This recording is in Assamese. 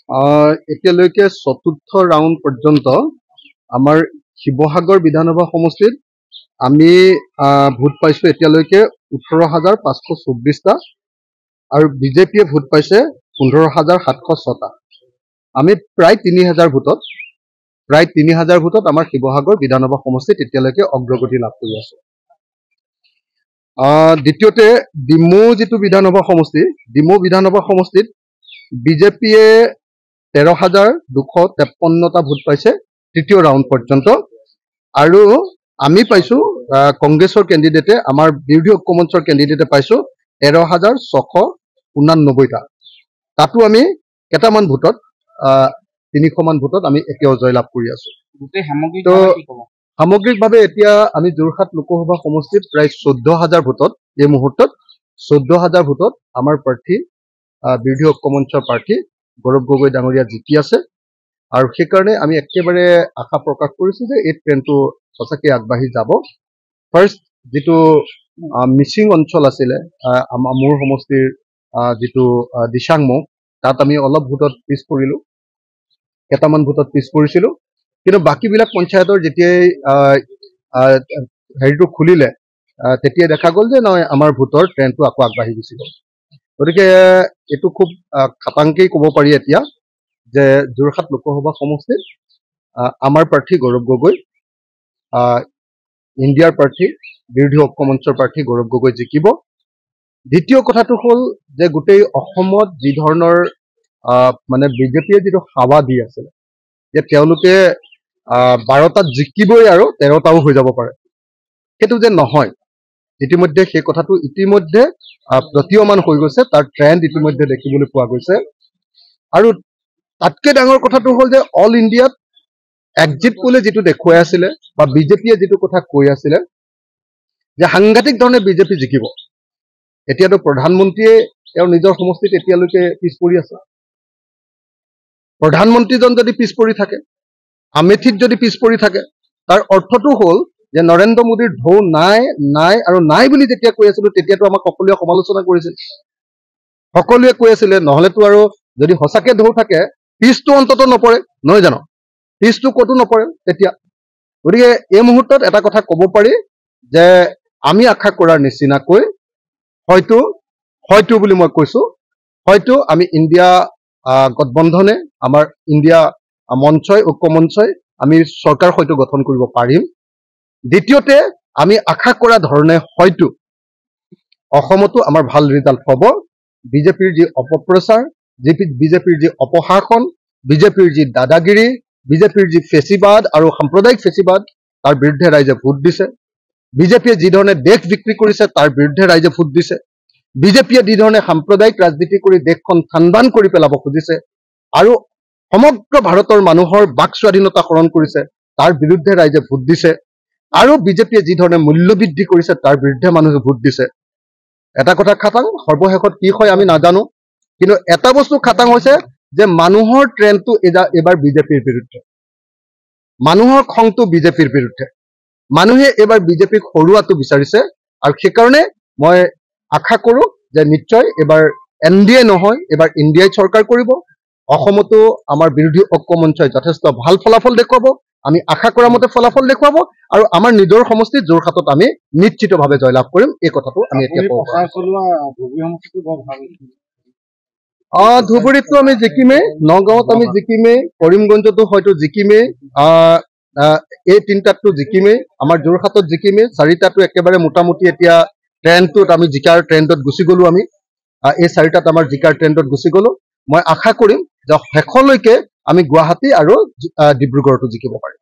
এতিয়ালৈকে চতুৰ্থ ৰাউণ্ড পৰ্যন্ত আমাৰ শিৱসাগৰ বিধানসভা সমষ্টিত আমি ভোট পাইছোঁ এতিয়ালৈকে 18,524টা আৰু বিজেপিয়ে ভোট পাইছে 15,706টা। আমি প্ৰায় 3,000 ভোটত আমাৰ শিৱসাগৰ বিধানসভা সমষ্টিত এতিয়ালৈকে অগ্ৰগতি লাভ কৰি আছোঁ। দ্বিতীয়তে ডিমৌ যিটো বিধানসভা সমষ্টি, ডিমৌ বিধানসভা সমষ্টিত বিজেপিয়ে 13,253টা ভোট পাইছে তৃতীয় ৰাউণ্ড পৰ্যন্ত আৰু আমি পাইছোঁ কংগ্ৰেছৰ কেণ্ডিডেটে আমাৰ বিৰোধী ঐক্যমঞ্চৰ কেণ্ডিডেটে পাইছোঁ 13,689টা। তাতো আমি কেইটামান ভোটত 300মান ভোটত আমি এতিয়াও জয়লাভ কৰি আছোঁ। সামগ্ৰিকভাৱে এতিয়া আমি যোৰহাট লোকসভা সমষ্টিত প্ৰায় 14,000 ভোটত এই মুহূৰ্তত 14,000 ভোটত আমাৰ প্ৰাৰ্থী বিৰোধী ঐক্যমঞ্চৰ প্ৰাৰ্থী গৌৰৱ গগৈ ডাঙৰীয়া জিকি আছে আৰু সেইকাৰণে আমি একেবাৰে আশা প্ৰকাশ কৰিছোঁ যে এই ট্ৰেণ্ডটো সঁচাকৈ আগবাঢ়ি যাব। ফাৰ্ষ্ট যিটো মিচিং অঞ্চল আছিলে মোৰ সমষ্টিৰ যিটো দিচাংমুখ, তাত আমি অলপ ভোটত পিছ পৰিলোঁ, কেইটামান ভোটত পিছ পৰিছিলোঁ, কিন্তু বাকীবিলাক পঞ্চায়তৰ যেতিয়াই হেৰিটো খুলিলে তেতিয়াই দেখা গ'ল যে নহয় আমাৰ ভোটৰ ট্ৰেণ্ডটো আকৌ আগবাঢ়ি গুচি গ'ল। গতিকে এইটো খুব খাটাংকেই ক'ব পাৰি এতিয়া যে যোৰহাট লোকসভা সমষ্টিত আমাৰ প্ৰাৰ্থী গৌৰৱ গগৈ, ইণ্ডিয়াৰ প্ৰাৰ্থী বিৰোধী ঐক্যমঞ্চৰ প্ৰাৰ্থী গৌৰৱ গগৈ জিকিব। দ্বিতীয় কথাটো হ'ল যে গোটেই অসমত যি ধৰণৰ মানে বিজেপিয়ে যিটো হাৱা দি আছিলে যে তেওঁলোকে 12টাত জিকিবই আৰু 13টাও হৈ যাব পাৰে, সেইটো যে নহয়, ইতিমধ্যে সেই কথাটো ইতিমধ্যে প্ৰতীয়মান হৈ গৈছে, তাৰ ট্ৰেণ্ড ইতিমধ্যে দেখিবলৈ পোৱা গৈছে। আৰু তাতকৈ ডাঙৰ কথাটো হ'ল যে অল ইণ্ডিয়াত এক্সিট পোলে যিটো দেখুৱাই আছিলে বা বিজেপিয়ে যিটো কথা কৈ আছিলে যে সাংঘাতিক ধৰণে বিজেপি জিকিব, এতিয়াতো প্ৰধানমন্ত্ৰীয়ে তেওঁৰ নিজৰ সমষ্টিত এতিয়ালৈকে পিছ পৰি আছে। প্ৰধানমন্ত্ৰীজন যদি পিছ পৰি থাকে, আমেথিত যদি পিছ পৰি থাকে, তাৰ অৰ্থটো হ'ল যে নৰেন্দ্ৰ মোদীৰ ঢৌ নাই নাই আৰু নাই বুলি যেতিয়া কৈ আছিলোঁ তেতিয়াতো আমাক সকলোৱে সমালোচনা কৰিছিল, সকলোৱে কৈ আছিলে নহ'লেতো আৰু যদি সঁচাকৈ ঢৌ থাকে পিছটো অন্তত নপৰে, নহয় জানো, পিছটো ক'তো নপৰে তেতিয়া। গতিকে এই মুহূৰ্তত এটা কথা ক'ব পাৰি যে আমি আশা কৰাৰ নিচিনাকৈ হয়তো বুলি মই কৈছোঁ, হয়তো আমি ইণ্ডিয়া গঠবন্ধনে আমাৰ ইণ্ডিয়া মঞ্চই ঐক্যমঞ্চই আমি চৰকাৰ হয়তো গঠন কৰিব পাৰিম। দ্বিতীয়তে আমি আশা কৰা ধৰণে হয়তো অসমতো আমাৰ ভাল ৰিজাল্ট হ'ব। বিজেপিৰ যি অপপ্ৰচাৰ, বিজেপিৰ যি অপশাসন, বিজেপিৰ যি দাদাগিৰি, বিজেপিৰ যি ফেচিবাদ আৰু সাম্প্ৰদায়িক ফেচিবাদ, তাৰ বিৰুদ্ধে ৰাইজে ভোট দিছে। বিজেপিয়ে যি ধৰণে দেশ বিক্ৰী কৰিছে তাৰ বিৰুদ্ধে ৰাইজে ভোট দিছে। বিজেপিয়ে যি ধৰণে সাম্প্ৰদায়িক ৰাজনীতি কৰি দেশখন থানবান কৰি পেলাব খুজিছে আৰু সমগ্ৰ ভাৰতৰ মানুহৰ বাক স্বাধীনতা হৰণ কৰিছে তাৰ বিৰুদ্ধে ৰাইজে ভোট দিছে। আৰু বিজেপিয়ে যি ধৰণে মূল্যবৃদ্ধি কৰিছে তাৰ বিৰুদ্ধে মানুহে ভোট দিছে। এটা কথা খাটাং, সৰ্বশেষত কি হয় আমি নাজানো, কিন্তু এটা বস্তু খাটাং হৈছে যে মানুহৰ ট্ৰেণ্ডটো এইবাৰ বিজেপিৰ বিৰুদ্ধে, মানুহৰ খংটো বিজেপিৰ বিৰুদ্ধে, মানুহে এইবাৰ বিজেপিক হৰুৱাটো বিচাৰিছে। আৰু সেইকাৰণে মই আশা কৰোঁ যে নিশ্চয় এইবাৰ NDA নহয়, এইবাৰ ইণ্ডিয়াই চৰকাৰ কৰিব। অসমতো আমাৰ বিৰোধী ঐক্যমঞ্চই যথেষ্ট ভাল ফলাফল দেখুৱাব, আমি আশা কৰা মতে ফলাফল দেখুৱাব আৰু আমাৰ নিজৰ সমষ্টি যোৰহাটত আমি নিশ্চিতভাৱে জয়লাভ কৰিম। এই কথাটো আমি এতিয়া ধুবুৰীততো আমি জিকিমেই, নগাঁৱত আমি জিকিমেই, কৰিমগঞ্জতো হয়তো জিকিমেই, এই তিনিটাততো জিকিমেই, আমাৰ যোৰহাটত জিকিমেই, 4টাতো একেবাৰে মোটামুটি এতিয়া ট্ৰেণ্ডটোত আমি জিকাৰ ট্ৰেণ্ডত গুচি গ'লোঁ। আমি এই 4টাত আমাৰ জিকাৰ ট্ৰেণ্ডত গুচি গ'লোঁ। মই আশা কৰিম যে শেষলৈকে আমি গুৱাহাটী আৰু ডিব্ৰুগড়তো জিকিব পাৰিম।